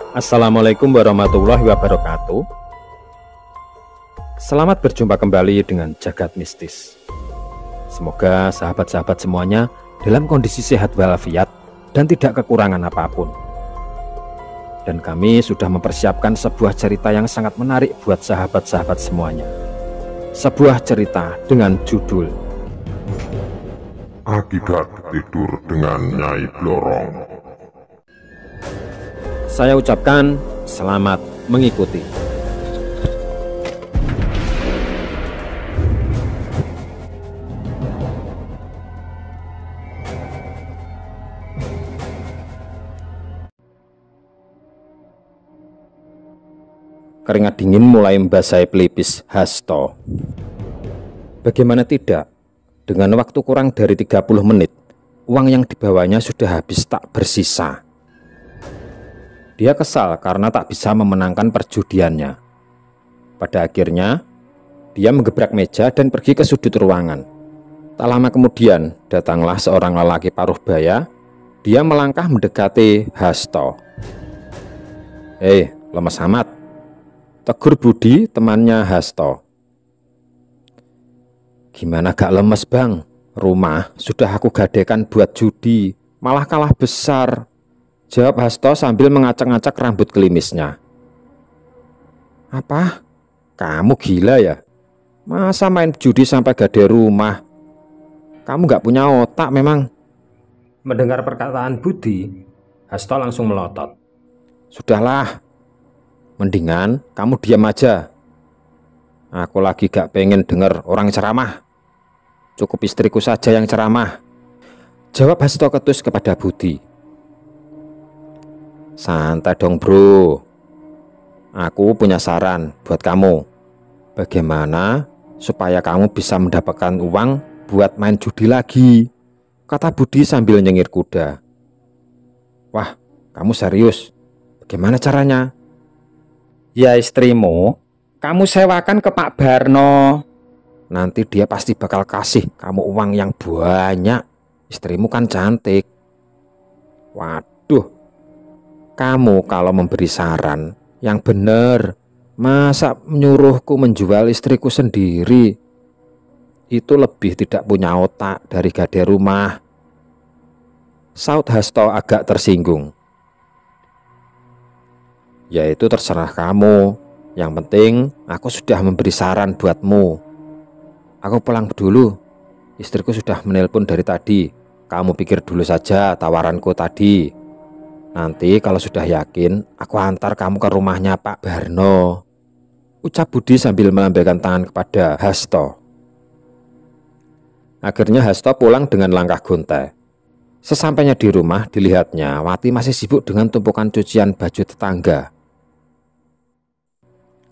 Assalamualaikum warahmatullahi wabarakatuh. Selamat berjumpa kembali dengan Jagat Mistis. Semoga sahabat-sahabat semuanya dalam kondisi sehat walafiat dan tidak kekurangan apapun. Dan kami sudah mempersiapkan sebuah cerita yang sangat menarik buat sahabat-sahabat semuanya. Sebuah cerita dengan judul Akibat tidur dengan Nyai Blorong. Saya ucapkan selamat mengikuti. Keringat dingin mulai membasahi pelipis Hasto. Bagaimana tidak, dengan waktu kurang dari 30 menit, uang yang dibawanya sudah habis tak bersisa. Dia kesal karena tak bisa memenangkan perjudiannya. Pada akhirnya, dia menggebrak meja dan pergi ke sudut ruangan. Tak lama kemudian, datanglah seorang lelaki paruh baya. Dia melangkah mendekati Hasto. "Hei, lemes amat," tegur Budi, temannya Hasto. "Gimana gak lemes, Bang? Rumah sudah aku gadekan buat judi, malah kalah besar," jawab Hasto sambil mengacak-ngacak rambut klimisnya. "Apa? Kamu gila ya? Masa main judi sampai gade rumah? Kamu gak punya otak memang." Mendengar perkataan Budi, Hasto langsung melotot. "Sudahlah, mendingan kamu diam aja. Aku lagi gak pengen dengar orang ceramah. Cukup istriku saja yang ceramah," jawab Hasto ketus kepada Budi. "Santai dong bro, aku punya saran buat kamu. Bagaimana supaya kamu bisa mendapatkan uang buat main judi lagi?" kata Budi sambil nyengir kuda. "Wah, kamu serius? Bagaimana caranya?" "Ya istrimu, kamu sewakan ke Pak Barno. Nanti dia pasti bakal kasih kamu uang yang banyak. Istrimu kan cantik." "Waduh, kamu kalau memberi saran yang benar, masa menyuruhku menjual istriku sendiri? Itu lebih tidak punya otak dari gade rumah," saut Hasto agak tersinggung. "Ya itu terserah kamu. Yang penting aku sudah memberi saran buatmu. Aku pulang dulu. Istriku sudah menelpon dari tadi. Kamu pikir dulu saja tawaranku tadi. Nanti kalau sudah yakin, aku antar kamu ke rumahnya Pak Barno," ucap Budi sambil melambaikan tangan kepada Hasto. Akhirnya Hasto pulang dengan langkah gontai. Sesampainya di rumah, dilihatnya Wati masih sibuk dengan tumpukan cucian baju tetangga.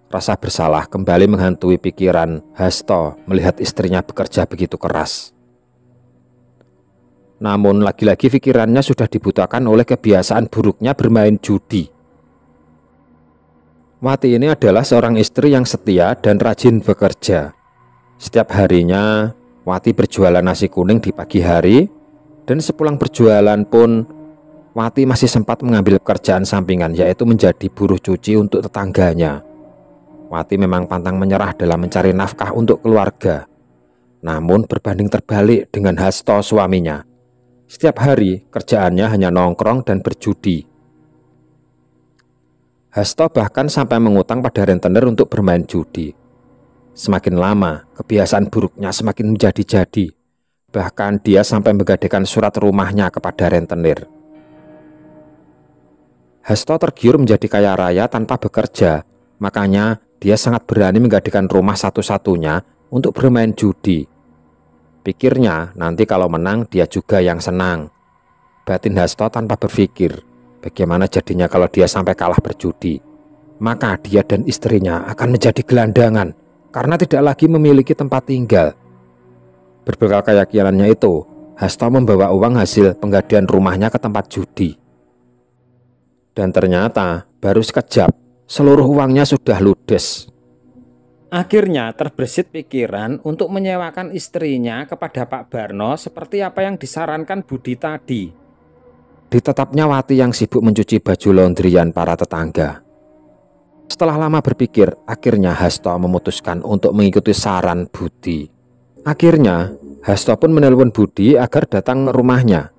Rasa bersalah kembali menghantui pikiran Hasto melihat istrinya bekerja begitu keras. Namun lagi-lagi pikirannya sudah dibutakan oleh kebiasaan buruknya bermain judi. Wati ini adalah seorang istri yang setia dan rajin bekerja. Setiap harinya Wati berjualan nasi kuning di pagi hari, dan sepulang berjualan pun Wati masih sempat mengambil pekerjaan sampingan, yaitu menjadi buruh cuci untuk tetangganya. Wati memang pantang menyerah dalam mencari nafkah untuk keluarga. Namun berbanding terbalik dengan Hasto suaminya. Setiap hari kerjaannya hanya nongkrong dan berjudi. Hasto bahkan sampai mengutang pada rentenir untuk bermain judi. Semakin lama, kebiasaan buruknya semakin menjadi-jadi. Bahkan dia sampai menggadaikan surat rumahnya kepada rentenir. Hasto tergiur menjadi kaya raya tanpa bekerja. Makanya dia sangat berani menggadaikan rumah satu-satunya untuk bermain judi. Pikirnya nanti kalau menang dia juga yang senang. Batin Hasto tanpa berpikir bagaimana jadinya kalau dia sampai kalah berjudi. Maka dia dan istrinya akan menjadi gelandangan karena tidak lagi memiliki tempat tinggal. Berbekal keyakinannya itu, Hasto membawa uang hasil penggadian rumahnya ke tempat judi. Dan ternyata baru sekejap seluruh uangnya sudah ludes. Akhirnya terbersit pikiran untuk menyewakan istrinya kepada Pak Barno seperti apa yang disarankan Budi tadi. ditetapnya Wati yang sibuk mencuci baju laundryan para tetangga. Setelah lama berpikir, akhirnya Hasto memutuskan untuk mengikuti saran Budi. Akhirnya, Hasto pun menelpon Budi agar datang ke rumahnya.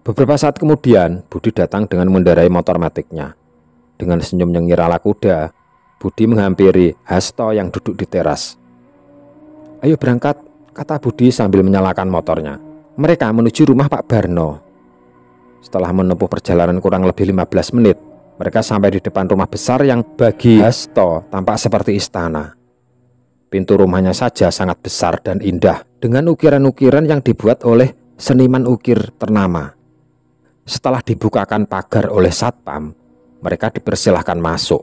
Beberapa saat kemudian, Budi datang dengan mengendarai motor metiknya. Dengan senyum nyengir ala kuda, Budi menghampiri Hasto yang duduk di teras. "Ayo berangkat," kata Budi sambil menyalakan motornya. Mereka menuju rumah Pak Barno. Setelah menempuh perjalanan kurang lebih 15 menit, mereka sampai di depan rumah besar yang bagi Hasto tampak seperti istana. Pintu rumahnya saja sangat besar dan indah, dengan ukiran-ukiran yang dibuat oleh seniman ukir ternama. Setelah dibukakan pagar oleh satpam, mereka dipersilahkan masuk.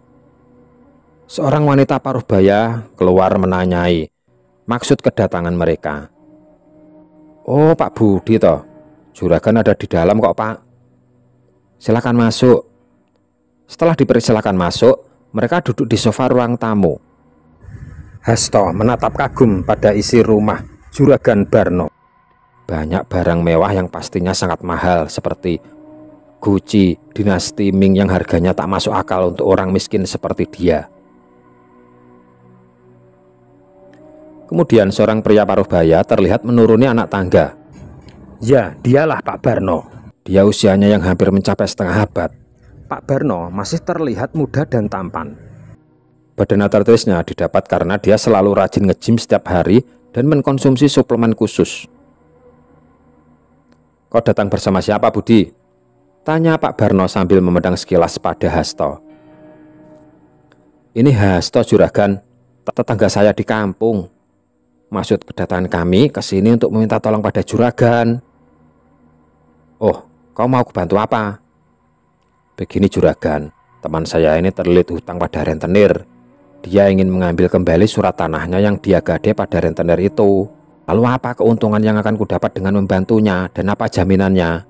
Seorang wanita paruh baya keluar menanyai maksud kedatangan mereka. "Oh, Pak Budi toh, juragan ada di dalam kok, Pak. Silakan masuk." Setelah dipersilakan masuk, mereka duduk di sofa ruang tamu. Hasto menatap kagum pada isi rumah Juragan Barno. Banyak barang mewah yang pastinya sangat mahal seperti Gucci dinasti Ming yang harganya tak masuk akal untuk orang miskin seperti dia. Kemudian seorang pria paruh baya terlihat menuruni anak tangga. Ya, dialah Pak Barno. Dia usianya yang hampir mencapai setengah abad. Pak Barno masih terlihat muda dan tampan. Badan atletisnya didapat karena dia selalu rajin nge-gym setiap hari dan mengkonsumsi suplemen khusus. "Kau datang bersama siapa, Budi?" tanya Pak Barno sambil memandang sekilas pada Hasto. "Ini Hasto, juragan, tetangga saya di kampung. Maksud kedatangan kami ke sini untuk meminta tolong pada juragan." "Oh, kau mau bantu apa?" "Begini juragan, teman saya ini terlilit hutang pada rentenir. Dia ingin mengambil kembali surat tanahnya yang dia gade pada rentenir itu. Lalu apa keuntungan yang akan kudapat dengan membantunya dan apa jaminannya?"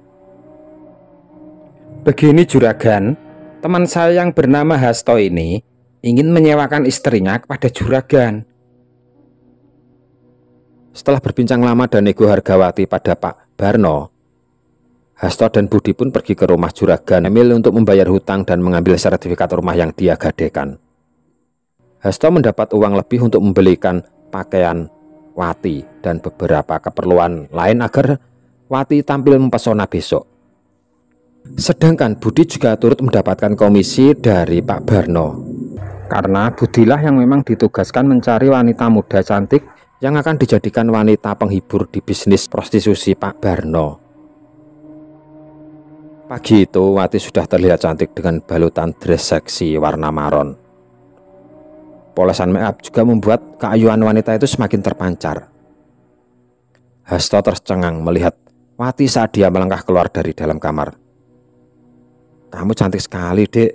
"Begini juragan, teman saya yang bernama Hasto ini ingin menyewakan istrinya kepada juragan." Setelah berbincang lama dan nego hargawati pada Pak Barno, Hasto dan Budi pun pergi ke rumah juragan Emil untuk membayar hutang dan mengambil sertifikat rumah yang dia gadekan. Hasto mendapat uang lebih untuk membelikan pakaian Wati dan beberapa keperluan lain agar Wati tampil mempesona besok. Sedangkan Budi juga turut mendapatkan komisi dari Pak Barno, karena Budilah yang memang ditugaskan mencari wanita muda cantik yang akan dijadikan wanita penghibur di bisnis prostitusi Pak Barno. Pagi itu Wati sudah terlihat cantik dengan balutan dress seksi warna maron. Polesan make up juga membuat keayuan wanita itu semakin terpancar. Hasto tercengang melihat Wati saat dia melangkah keluar dari dalam kamar. "Kamu cantik sekali, Dek."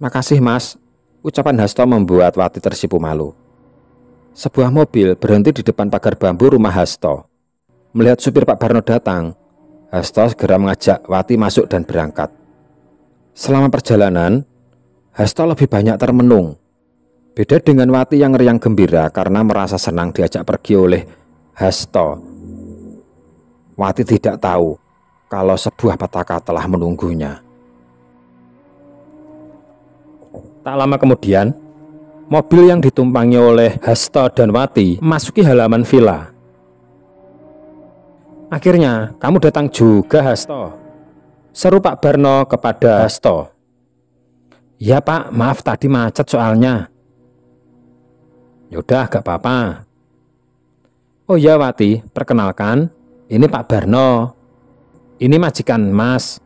"Makasih, Mas." Ucapan Hasto membuat Wati tersipu malu. Sebuah mobil berhenti di depan pagar bambu rumah Hasto. Melihat supir Pak Barno datang, Hasto segera mengajak Wati masuk dan berangkat. Selama perjalanan, Hasto lebih banyak termenung. Beda dengan Wati yang riang gembira karena merasa senang diajak pergi oleh Hasto. Wati tidak tahu kalau sebuah petaka telah menunggunya. Tak lama kemudian, mobil yang ditumpangi oleh Hasto dan Wati memasuki halaman villa. "Akhirnya kamu datang juga, Hasto," seru Pak Barno kepada Hasto. "Ya Pak, maaf tadi macet soalnya." "Yaudah, gak apa-apa." "Oh ya Wati, perkenalkan, ini Pak Barno. Ini majikan Mas.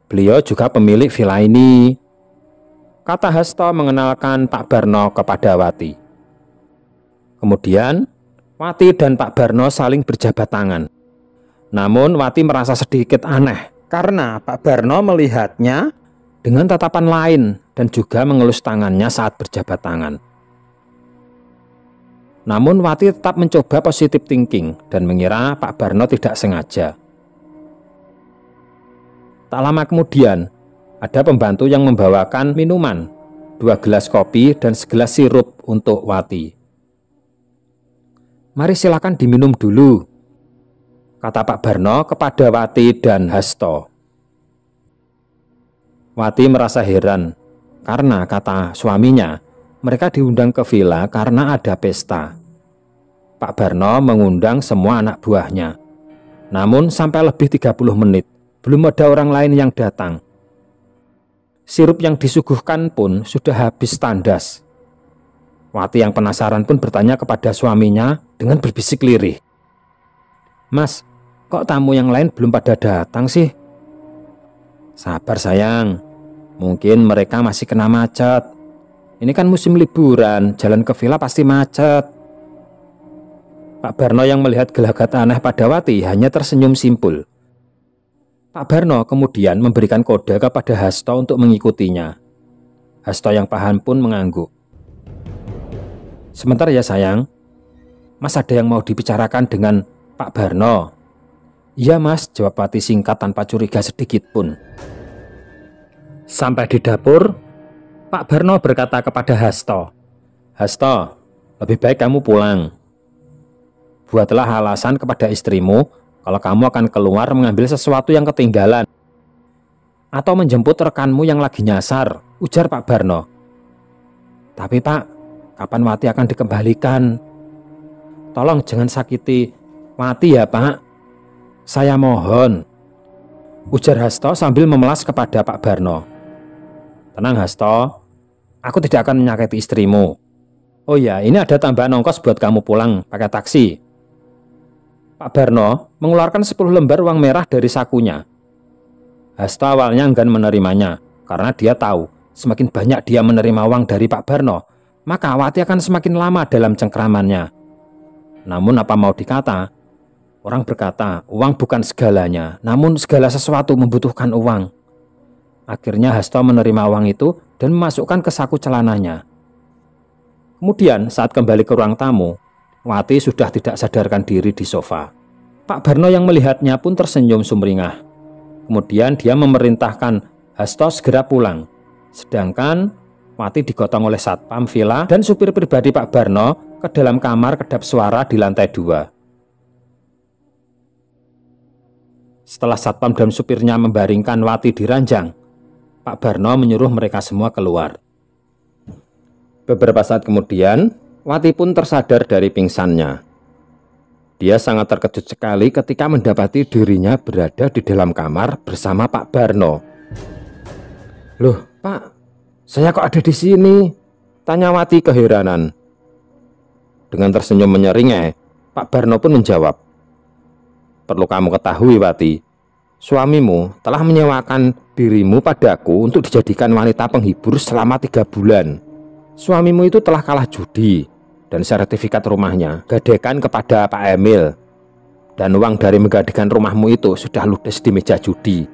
Beliau juga pemilik villa ini," kata Hasto mengenalkan Pak Barno kepada Wati. Kemudian Wati dan Pak Barno saling berjabat tangan. Namun Wati merasa sedikit aneh karena Pak Barno melihatnya dengan tatapan lain dan juga mengelus tangannya saat berjabat tangan. Namun Wati tetap mencoba positive thinking dan mengira Pak Barno tidak sengaja. Tak lama kemudian, ada pembantu yang membawakan minuman, 2 gelas kopi dan segelas sirup untuk Wati. "Mari silakan diminum dulu." kata Pak Barno kepada Wati dan Hasto. Wati merasa heran karena kata suaminya, mereka diundang ke villa karena ada pesta. Pak Barno mengundang semua anak buahnya. Namun sampai lebih 30 menit, belum ada orang lain yang datang. Sirup yang disuguhkan pun sudah habis tandas. Wati yang penasaran pun bertanya kepada suaminya dengan berbisik lirih. "Mas, kok tamu yang lain belum pada datang sih?" "Sabar sayang, mungkin mereka masih kena macet. Ini kan musim liburan, jalan ke villa pasti macet." Pak Barno yang melihat gelagat aneh pada Wati hanya tersenyum simpul. Pak Barno kemudian memberikan kode kepada Hasto untuk mengikutinya. Hasto yang paham pun mengangguk. "Sebentar ya sayang, Mas ada yang mau dibicarakan dengan Pak Barno?" "Iya Mas," jawab Wati singkat tanpa curiga sedikit pun. Sampai di dapur, Pak Barno berkata kepada Hasto, "Hasto, lebih baik kamu pulang. Buatlah alasan kepada istrimu kalau kamu akan keluar mengambil sesuatu yang ketinggalan atau menjemput rekanmu yang lagi nyasar," ujar Pak Barno. "Tapi Pak, kapan Wati akan dikembalikan? Tolong jangan sakiti Wati ya Pak. Saya mohon," ujar Hasto sambil memelas kepada Pak Barno. "Tenang Hasto, aku tidak akan menyakiti istrimu. Oh ya, ini ada tambahan ongkos buat kamu pulang pakai taksi." Pak Barno mengeluarkan 10 lembar uang merah dari sakunya. Hasto awalnya enggan menerimanya karena dia tahu semakin banyak dia menerima uang dari Pak Barno, maka Wati akan semakin lama dalam cengkramannya. Namun apa mau dikata, orang berkata uang bukan segalanya, namun segala sesuatu membutuhkan uang. Akhirnya Hasto menerima uang itu dan memasukkan ke saku celananya. Kemudian saat kembali ke ruang tamu, Wati sudah tidak sadarkan diri di sofa. Pak Barno yang melihatnya pun tersenyum sumringah. Kemudian dia memerintahkan Hasto segera pulang. Sedangkan Wati digotong oleh satpam villa dan supir pribadi Pak Barno ke dalam kamar kedap suara di lantai 2. Setelah satpam dan supirnya membaringkan Wati di ranjang, Pak Barno menyuruh mereka semua keluar. Beberapa saat kemudian, Wati pun tersadar dari pingsannya. Dia sangat terkejut sekali ketika mendapati dirinya berada di dalam kamar bersama Pak Barno. "Loh, Pak, saya kok ada di sini?" tanya Wati keheranan. Dengan tersenyum menyeringai, Pak Barno pun menjawab, "Perlu kamu ketahui, Wati, suamimu telah menyewakan dirimu padaku untuk dijadikan wanita penghibur selama 3 bulan. Suamimu itu telah kalah judi dan sertifikat rumahnya gadekan kepada Pak Emil. Dan uang dari menggadekan rumahmu itu sudah ludes di meja judi.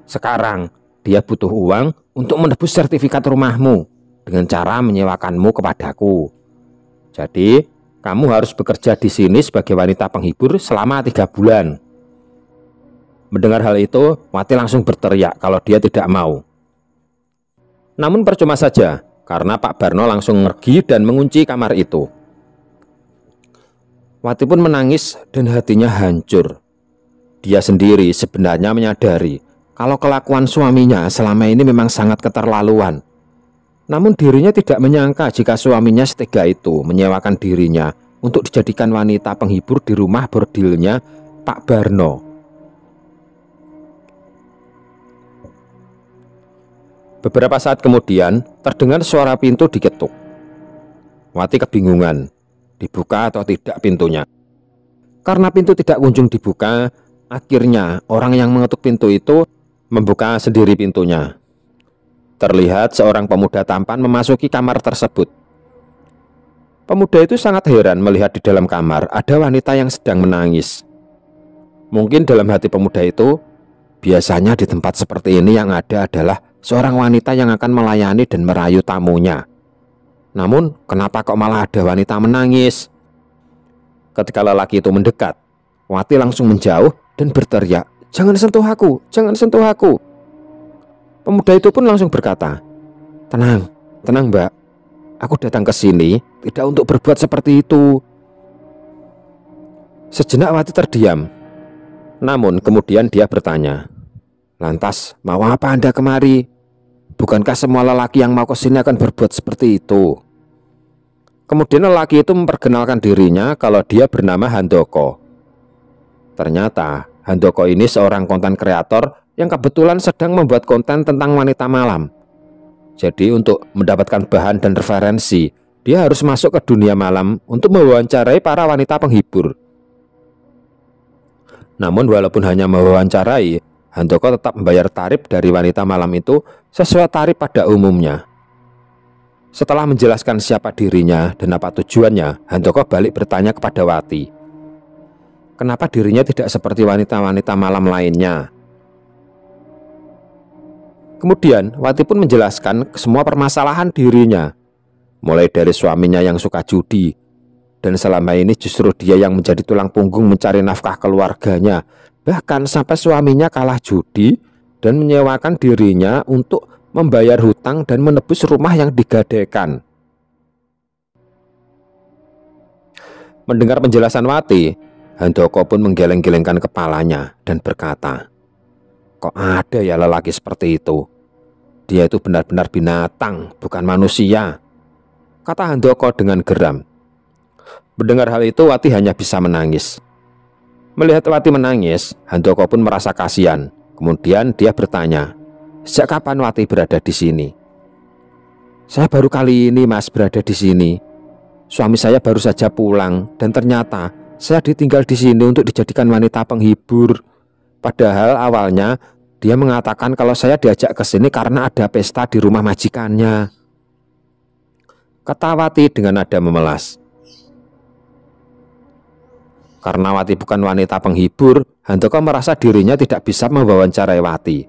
Sekarang dia butuh uang untuk menebus sertifikat rumahmu dengan cara menyewakanmu kepadaku. Jadi kamu harus bekerja di sini sebagai wanita penghibur selama 3 bulan. Mendengar hal itu, Wati langsung berteriak kalau dia tidak mau. Namun percuma saja, karena Pak Barno langsung pergi dan mengunci kamar itu. Wati pun menangis dan hatinya hancur. Dia sendiri sebenarnya menyadari kalau kelakuan suaminya selama ini memang sangat keterlaluan. Namun dirinya tidak menyangka jika suaminya setega itu menyewakan dirinya untuk dijadikan wanita penghibur di rumah bordilnya Pak Barno. Beberapa saat kemudian terdengar suara pintu diketuk. Wati kebingungan, dibuka atau tidak pintunya. Karena pintu tidak kunjung dibuka, akhirnya orang yang mengetuk pintu itu membuka sendiri pintunya. Terlihat seorang pemuda tampan memasuki kamar tersebut. Pemuda itu sangat heran melihat di dalam kamar ada wanita yang sedang menangis. Mungkin dalam hati pemuda itu, biasanya di tempat seperti ini yang ada adalah seorang wanita yang akan melayani dan merayu tamunya. Namun kenapa kok malah ada wanita menangis? Ketika lelaki itu mendekat, Wati langsung menjauh dan berteriak, "Jangan sentuh aku, jangan sentuh aku." Pemuda itu pun langsung berkata, Tenang mbak, aku datang ke sini tidak untuk berbuat seperti itu." Sejenak Wati terdiam. Namun kemudian dia bertanya, "Lantas mau apa Anda kemari? Bukankah semua lelaki yang mau ke sini akan berbuat seperti itu?" Kemudian lelaki itu memperkenalkan dirinya kalau dia bernama Handoko. Ternyata Handoko ini seorang konten kreator yang kebetulan sedang membuat konten tentang wanita malam. Jadi untuk mendapatkan bahan dan referensi, dia harus masuk ke dunia malam untuk mewawancarai para wanita penghibur. Namun walaupun hanya mewawancarai, Handoko tetap membayar tarif dari wanita malam itu sesuai tarif pada umumnya. Setelah menjelaskan siapa dirinya dan apa tujuannya, Handoko balik bertanya kepada Wati, kenapa dirinya tidak seperti wanita-wanita malam lainnya. Kemudian Wati pun menjelaskan semua permasalahan dirinya, mulai dari suaminya yang suka judi, dan selama ini justru dia yang menjadi tulang punggung mencari nafkah keluarganya. Bahkan sampai suaminya kalah judi dan menyewakan dirinya untuk membayar hutang dan menebus rumah yang digadaikan. Mendengar penjelasan Wati, Handoko pun menggeleng-gelengkan kepalanya dan berkata, "Kok ada ya lelaki seperti itu? Dia itu benar-benar binatang, bukan manusia," kata Handoko dengan geram. Mendengar hal itu, Wati hanya bisa menangis. Melihat Wati menangis, Handoko pun merasa kasihan. Kemudian dia bertanya, "Sejak kapan Wati berada di sini?" "Saya baru kali ini Mas berada di sini. Suami saya baru saja pulang dan ternyata saya ditinggal di sini untuk dijadikan wanita penghibur. Padahal awalnya dia mengatakan kalau saya diajak ke sini karena ada pesta di rumah majikannya," kata Wati dengan nada memelas. Karena Wati bukan wanita penghibur, Handoko merasa dirinya tidak bisa mewawancarai Wati.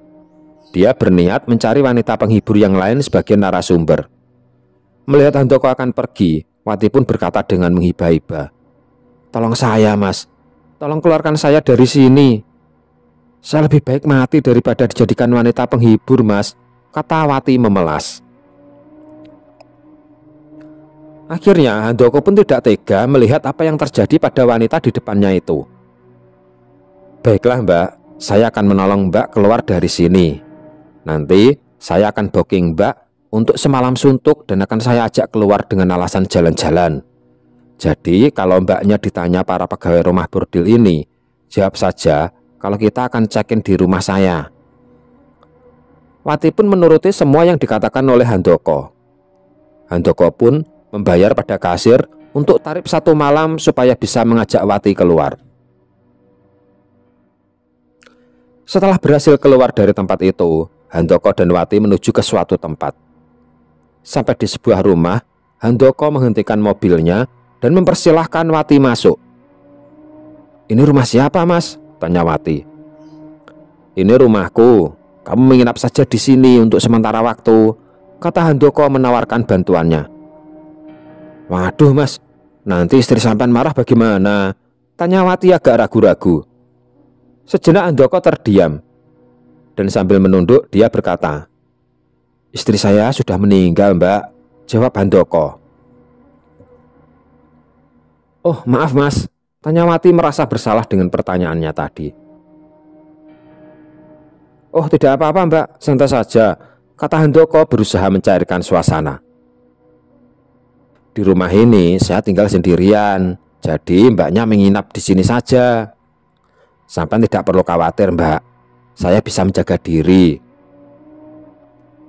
Dia berniat mencari wanita penghibur yang lain sebagai narasumber. Melihat Handoko akan pergi, Wati pun berkata dengan menghibah-hibah, "Tolong saya Mas, tolong keluarkan saya dari sini. Saya lebih baik mati daripada dijadikan wanita penghibur Mas," kata Wati memelas. Akhirnya Handoko pun tidak tega melihat apa yang terjadi pada wanita di depannya itu. "Baiklah Mbak, saya akan menolong Mbak keluar dari sini. Nanti saya akan booking Mbak untuk semalam suntuk dan akan saya ajak keluar dengan alasan jalan-jalan. Jadi kalau Mbaknya ditanya para pegawai rumah bordil ini, jawab saja kalau kita akan check-in di rumah saya." Wati pun menuruti semua yang dikatakan oleh Handoko. Handoko pun membayar pada kasir untuk tarif 1 malam supaya bisa mengajak Wati keluar. Setelah berhasil keluar dari tempat itu, Handoko dan Wati menuju ke suatu tempat. Sampai di sebuah rumah, Handoko menghentikan mobilnya dan mempersilahkan Wati masuk. "Ini rumah siapa Mas?" tanya Wati. "Ini rumahku, kamu menginap saja di sini untuk sementara waktu," kata Handoko menawarkan bantuannya. "Waduh Mas, nanti istri sampean marah bagaimana?" tanya Wati agak ragu-ragu. Sejenak Handoko terdiam dan sambil menunduk dia berkata, "Istri saya sudah meninggal Mbak," jawab Handoko. "Oh maaf Mas," tanya Wati merasa bersalah dengan pertanyaannya tadi. "Oh tidak apa-apa Mbak, santai saja," kata Handoko berusaha mencairkan suasana. "Di rumah ini saya tinggal sendirian, jadi Mbaknya menginap di sini saja. Sampai tidak perlu khawatir Mbak, saya bisa menjaga diri."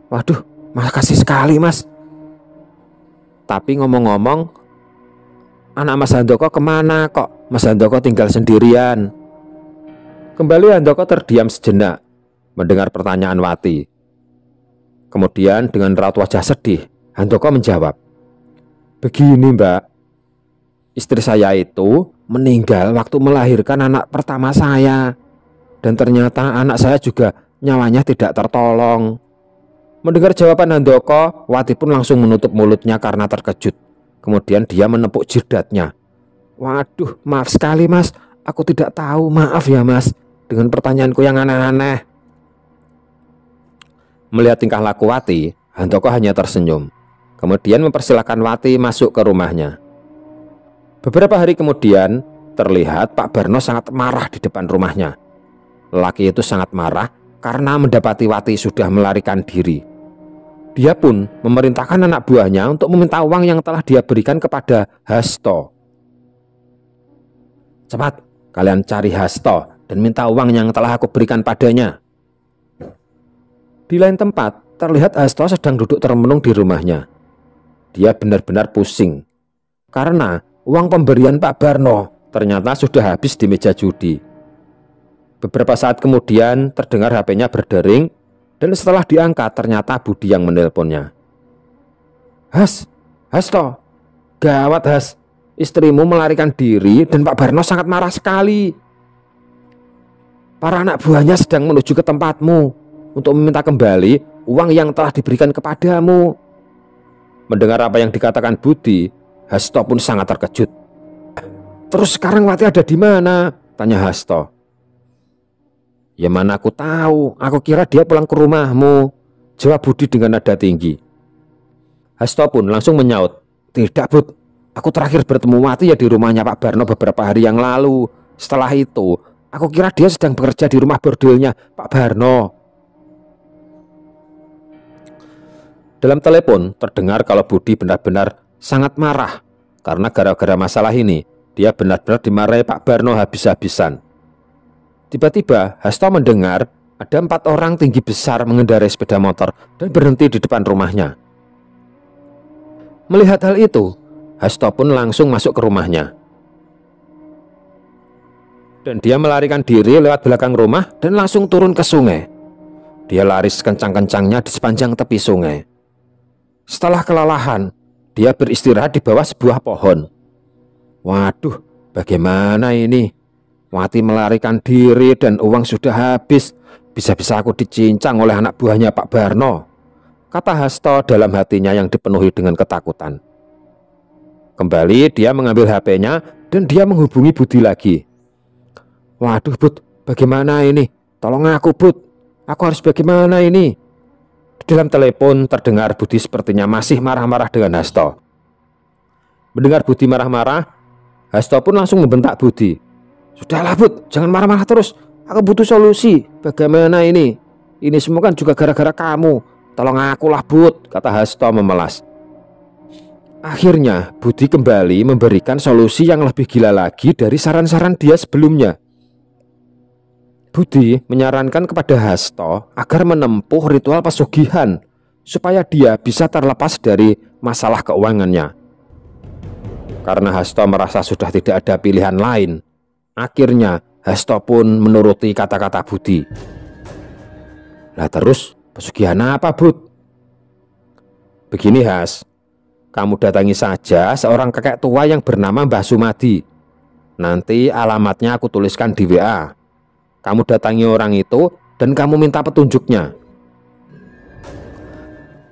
"Waduh, makasih sekali Mas. Tapi ngomong-ngomong, anak Mas Handoko kemana kok Mas Handoko tinggal sendirian?" Kembali Handoko terdiam sejenak mendengar pertanyaan Wati. Kemudian dengan raut wajah sedih, Handoko menjawab, "Begini Mbak, istri saya itu meninggal waktu melahirkan anak pertama saya. Dan ternyata anak saya juga nyawanya tidak tertolong." Mendengar jawaban Handoko, Wati pun langsung menutup mulutnya karena terkejut. Kemudian dia menepuk jidatnya. "Waduh, maaf sekali Mas, aku tidak tahu, maaf ya Mas dengan pertanyaanku yang aneh-aneh." Melihat tingkah laku Wati, Handoko hanya tersenyum. Kemudian mempersilahkan Wati masuk ke rumahnya. Beberapa hari kemudian, terlihat Pak Barno sangat marah di depan rumahnya. Lelaki itu sangat marah karena mendapati Wati sudah melarikan diri. Dia pun memerintahkan anak buahnya untuk meminta uang yang telah dia berikan kepada Hasto. "Cepat, kalian cari Hasto dan minta uang yang telah aku berikan padanya." Di lain tempat, terlihat Hasto sedang duduk termenung di rumahnya. Dia benar-benar pusing karena uang pemberian Pak Barno ternyata sudah habis di meja judi. Beberapa saat kemudian terdengar HP-nya berdering, dan setelah diangkat ternyata Budi yang menelponnya. Hasto, gawat Has, istrimu melarikan diri dan Pak Barno sangat marah sekali. Para anak buahnya sedang menuju ke tempatmu untuk meminta kembali uang yang telah diberikan kepadamu." Mendengar apa yang dikatakan Budi, Hasto pun sangat terkejut. "Terus sekarang Wati ada di mana?" tanya Hasto. "Ya mana aku tahu, aku kira dia pulang ke rumahmu," jawab Budi dengan nada tinggi. Hasto pun langsung menyaut, "Tidak Bud, aku terakhir bertemu Wati ya di rumahnya Pak Barno beberapa hari yang lalu. Setelah itu, aku kira dia sedang bekerja di rumah bordelnya Pak Barno." Dalam telepon terdengar kalau Budi benar-benar sangat marah karena gara-gara masalah ini dia benar-benar dimarahi Pak Barno habis-habisan. Tiba-tiba Hasto mendengar ada 4 orang tinggi besar mengendarai sepeda motor dan berhenti di depan rumahnya. Melihat hal itu, Hasto pun langsung masuk ke rumahnya. Dan dia melarikan diri lewat belakang rumah dan langsung turun ke sungai. Dia lari sekencang-kencangnya di sepanjang tepi sungai. Setelah kelelahan, dia beristirahat di bawah sebuah pohon. Waduh, bagaimana ini? Wati melarikan diri dan uang sudah habis. Bisa-bisa aku dicincang oleh anak buahnya Pak Barno, kata Hasto dalam hatinya yang dipenuhi dengan ketakutan. Kembali dia mengambil HP-nya dan dia menghubungi Budi lagi. "Waduh Bud, bagaimana ini? Tolong aku Bud, aku harus bagaimana ini?" Di dalam telepon terdengar Budi sepertinya masih marah-marah dengan Hasto. Mendengar Budi marah-marah, Hasto pun langsung membentak Budi. "Sudahlah Bud, jangan marah-marah terus. Aku butuh solusi. Bagaimana ini? Ini semua kan juga gara-gara kamu. Tolong akulah Bud," kata Hasto memelas. Akhirnya Budi kembali memberikan solusi yang lebih gila lagi dari saran-saran dia sebelumnya. Budi menyarankan kepada Hasto agar menempuh ritual pesugihan supaya dia bisa terlepas dari masalah keuangannya. Karena Hasto merasa sudah tidak ada pilihan lain, akhirnya Hasto pun menuruti kata-kata Budi. Lah terus pesugihan apa Bud? Begini Has, kamu datangi saja seorang kakek tua yang bernama Mbah Sumadi. Nanti alamatnya aku tuliskan di WA. Kamu datangi orang itu dan kamu minta petunjuknya.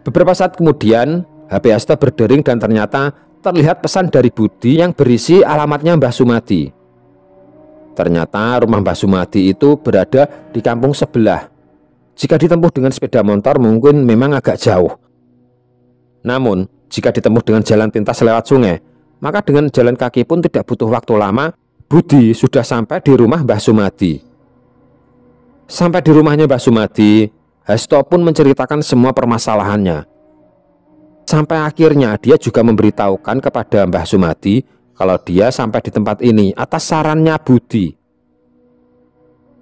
Beberapa saat kemudian HP Hasto berdering dan ternyata terlihat pesan dari Budi yang berisi alamatnya Mbah Sumadi. Ternyata rumah Mbah Sumadi itu berada di kampung sebelah. Jika ditempuh dengan sepeda motor mungkin memang agak jauh. Namun jika ditempuh dengan jalan pintas lewat sungai, maka dengan jalan kaki pun tidak butuh waktu lama. Budi sudah sampai di rumah Mbah Sumadi. Sampai di rumahnya Mbah Sumadi, Hasto pun menceritakan semua permasalahannya. Sampai akhirnya dia juga memberitahukan kepada Mbah Sumadi kalau dia sampai di tempat ini atas sarannya Budi.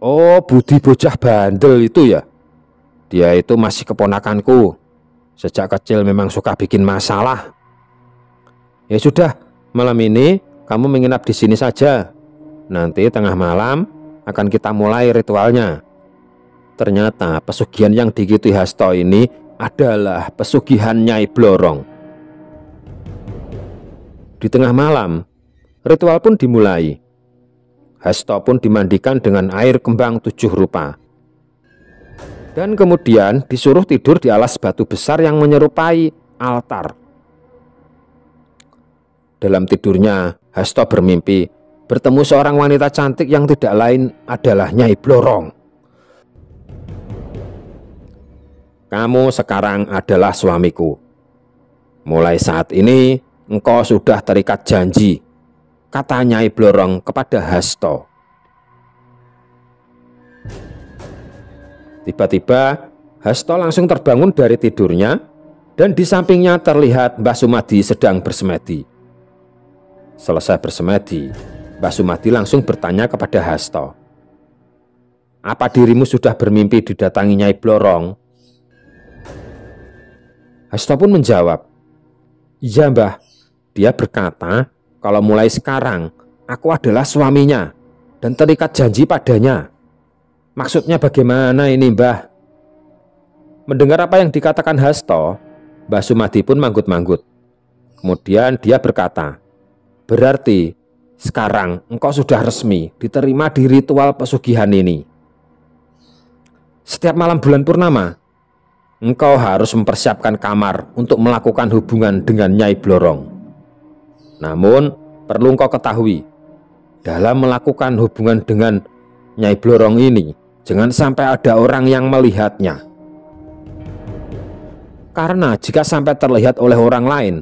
"Oh, Budi bocah bandel itu ya? Dia itu masih keponakanku. Sejak kecil memang suka bikin masalah. Ya sudah, malam ini kamu menginap di sini saja. Nanti tengah malam akan kita mulai ritualnya." Ternyata pesugihan yang diikuti Hasto ini adalah pesugihan Nyai Blorong. Di tengah malam, ritual pun dimulai. Hasto pun dimandikan dengan air kembang 7 rupa. Dan kemudian disuruh tidur di alas batu besar yang menyerupai altar. Dalam tidurnya, Hasto bermimpi bertemu seorang wanita cantik yang tidak lain adalah Nyai Blorong. "Kamu sekarang adalah suamiku. Mulai saat ini engkau sudah terikat janji," kata Nyai Blorong kepada Hasto. Tiba-tiba Hasto langsung terbangun dari tidurnya dan di sampingnya terlihat Mbah Sumadi sedang bersemedi. Selesai bersemedi, Mbah Sumadi langsung bertanya kepada Hasto, "Apa dirimu sudah bermimpi didatangi Nyai Blorong?" Hasto pun menjawab, "Iya Mbah, dia berkata kalau mulai sekarang aku adalah suaminya dan terikat janji padanya." "Maksudnya bagaimana ini Mbah?" Mendengar apa yang dikatakan Hasto, Mbah Sumadi pun manggut-manggut. Kemudian dia berkata, "Berarti sekarang engkau sudah resmi diterima di ritual pesugihan ini. Setiap malam bulan purnama, engkau harus mempersiapkan kamar untuk melakukan hubungan dengan Nyai Blorong. Namun perlu engkau ketahui, dalam melakukan hubungan dengan Nyai Blorong ini, jangan sampai ada orang yang melihatnya. Karena jika sampai terlihat oleh orang lain,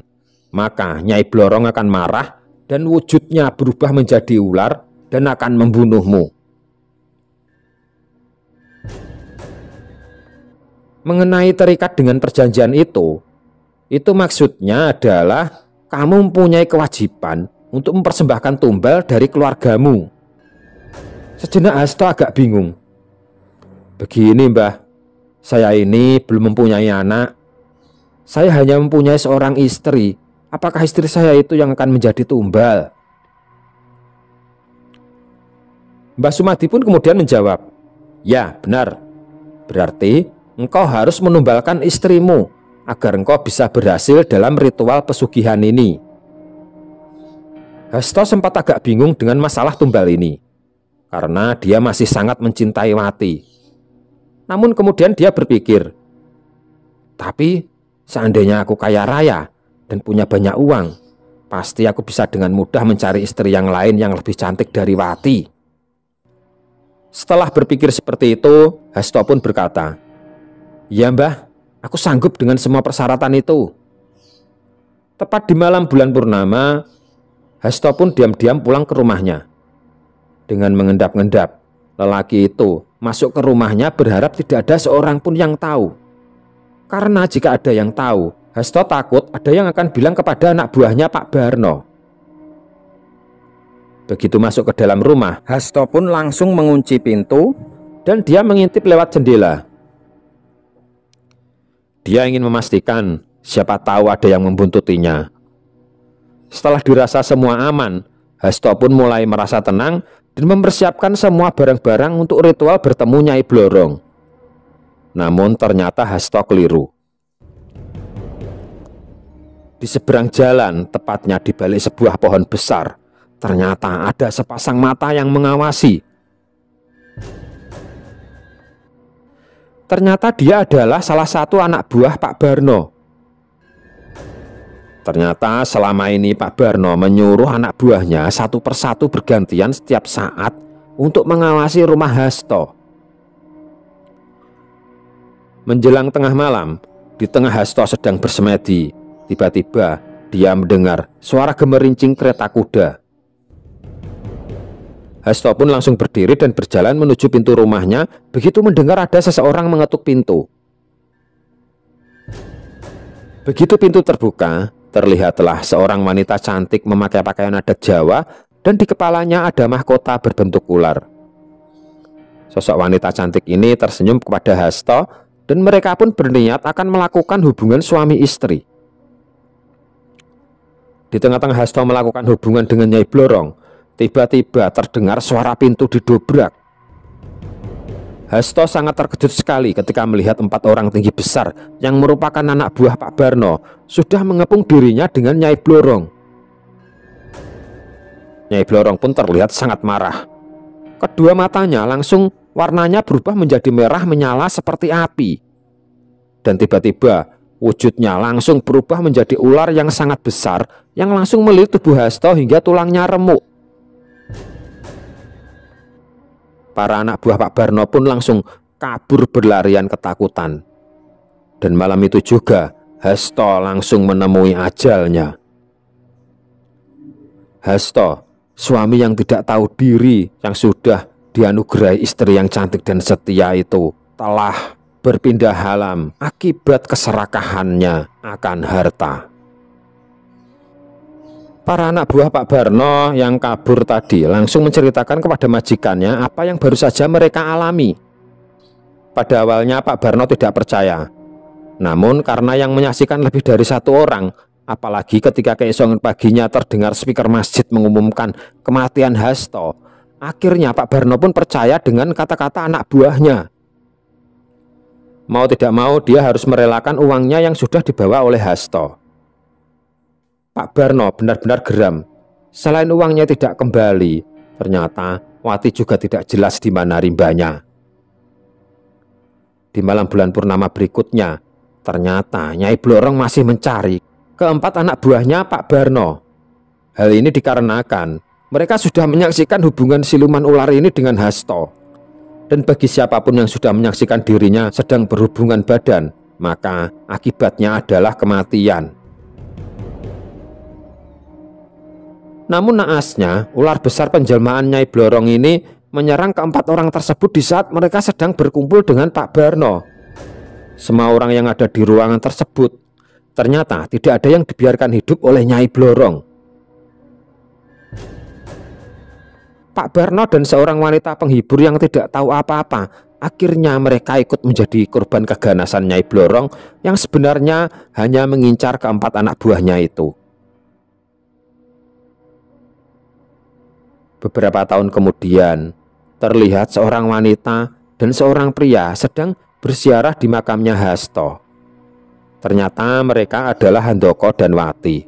maka Nyai Blorong akan marah dan wujudnya berubah menjadi ular dan akan membunuhmu." Mengenai terikat dengan perjanjian itu maksudnya adalah kamu mempunyai kewajiban untuk mempersembahkan tumbal dari keluargamu. Sejenak Hasto agak bingung. "Begini Mbah, saya ini belum mempunyai anak. Saya hanya mempunyai seorang istri. Apakah istri saya itu yang akan menjadi tumbal?" Mbah Sumadi pun kemudian menjawab, "Ya benar, berarti engkau harus menumbalkan istrimu agar engkau bisa berhasil dalam ritual pesugihan ini." Hasto sempat agak bingung dengan masalah tumbal ini, karena dia masih sangat mencintai Wati. Namun kemudian dia berpikir, "Tapi seandainya aku kaya raya dan punya banyak uang, pasti aku bisa dengan mudah mencari istri yang lain yang lebih cantik dari Wati." Setelah berpikir seperti itu, Hasto pun berkata, "Ya Mbah, aku sanggup dengan semua persyaratan itu." Tepat di malam bulan purnama, Hasto pun diam-diam pulang ke rumahnya. Dengan mengendap-endap, lelaki itu masuk ke rumahnya berharap tidak ada seorang pun yang tahu. Karena jika ada yang tahu, Hasto takut ada yang akan bilang kepada anak buahnya Pak Barno. Begitu masuk ke dalam rumah, Hasto pun langsung mengunci pintu dan dia mengintip lewat jendela. Dia ingin memastikan siapa tahu ada yang membuntutinya. Setelah dirasa semua aman, Hasto pun mulai merasa tenang dan mempersiapkan semua barang-barang untuk ritual bertemu Nyai Blorong. Namun ternyata Hasto keliru. Di seberang jalan, tepatnya di balik sebuah pohon besar, ternyata ada sepasang mata yang mengawasi. Ternyata dia adalah salah satu anak buah Pak Barno. Ternyata selama ini Pak Barno menyuruh anak buahnya satu persatu bergantian setiap saat untuk mengawasi rumah Hasto. Menjelang tengah malam, di tengah Hasto sedang bersemedi, tiba-tiba dia mendengar suara gemerincing kereta kuda. Hasto pun langsung berdiri dan berjalan menuju pintu rumahnya begitu mendengar ada seseorang mengetuk pintu. Begitu pintu terbuka, terlihatlah seorang wanita cantik memakai pakaian adat Jawa dan di kepalanya ada mahkota berbentuk ular. Sosok wanita cantik ini tersenyum kepada Hasto dan mereka pun berniat akan melakukan hubungan suami istri. Di tengah-tengah Hasto melakukan hubungan dengan Nyai Blorong, tiba-tiba terdengar suara pintu didobrak. Hasto sangat terkejut sekali ketika melihat 4 orang tinggi besar yang merupakan anak buah Pak Barno sudah mengepung dirinya dengan Nyai Blorong. Nyai Blorong pun terlihat sangat marah. Kedua matanya langsung warnanya berubah menjadi merah menyala seperti api. Dan tiba-tiba wujudnya langsung berubah menjadi ular yang sangat besar yang langsung melilit tubuh Hasto hingga tulangnya remuk. Para anak buah Pak Barno pun langsung kabur berlarian ketakutan. Dan malam itu juga Hasto langsung menemui ajalnya. Hasto, suami yang tidak tahu diri yang sudah dianugerahi istri yang cantik dan setia itu, telah berpindah halam akibat keserakahannya akan harta. Para anak buah Pak Barno yang kabur tadi langsung menceritakan kepada majikannya apa yang baru saja mereka alami. Pada awalnya Pak Barno tidak percaya. Namun karena yang menyaksikan lebih dari satu orang, apalagi ketika keesokan paginya terdengar speaker masjid mengumumkan kematian Hasto, akhirnya Pak Barno pun percaya dengan kata-kata anak buahnya. Mau tidak mau dia harus merelakan uangnya yang sudah dibawa oleh Hasto. Pak Barno benar-benar geram. Selain uangnya tidak kembali, ternyata Wati juga tidak jelas di mana rimbanya. Di malam bulan purnama berikutnya, ternyata Nyai Blorong masih mencari keempat anak buahnya Pak Barno. Hal ini dikarenakan mereka sudah menyaksikan hubungan siluman ular ini dengan Hasto. Dan bagi siapapun yang sudah menyaksikan dirinya sedang berhubungan badan, maka akibatnya adalah kematian. Namun naasnya, ular besar penjelmaan Nyai Blorong ini menyerang keempat orang tersebut di saat mereka sedang berkumpul dengan Pak Barno. Semua orang yang ada di ruangan tersebut ternyata tidak ada yang dibiarkan hidup oleh Nyai Blorong. Pak Barno dan seorang wanita penghibur yang tidak tahu apa-apa, akhirnya mereka ikut menjadi korban keganasan Nyai Blorong yang sebenarnya hanya mengincar keempat anak buahnya itu. Beberapa tahun kemudian, terlihat seorang wanita dan seorang pria sedang berziarah di makamnya Hasto. Ternyata mereka adalah Handoko dan Wati.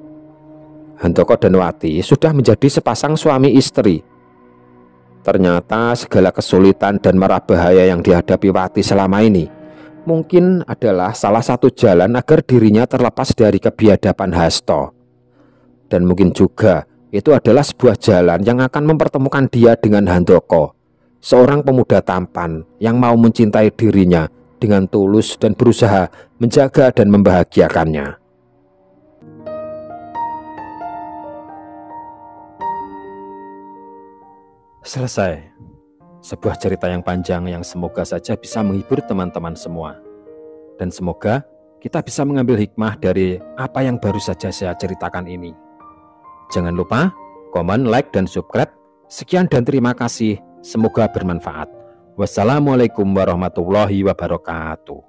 Handoko dan Wati sudah menjadi sepasang suami istri. Ternyata segala kesulitan dan mara bahaya yang dihadapi Wati selama ini mungkin adalah salah satu jalan agar dirinya terlepas dari kebiadaban Hasto. Dan mungkin juga itu adalah sebuah jalan yang akan mempertemukan dia dengan Handoko, seorang pemuda tampan yang mau mencintai dirinya dengan tulus dan berusaha menjaga dan membahagiakannya. Selesai. Sebuah cerita yang panjang yang semoga saja bisa menghibur teman-teman semua. Dan semoga kita bisa mengambil hikmah dari apa yang baru saja saya ceritakan ini. Jangan lupa komen, like, dan subscribe. Sekian dan terima kasih. Semoga bermanfaat. Wassalamualaikum warahmatullahi wabarakatuh.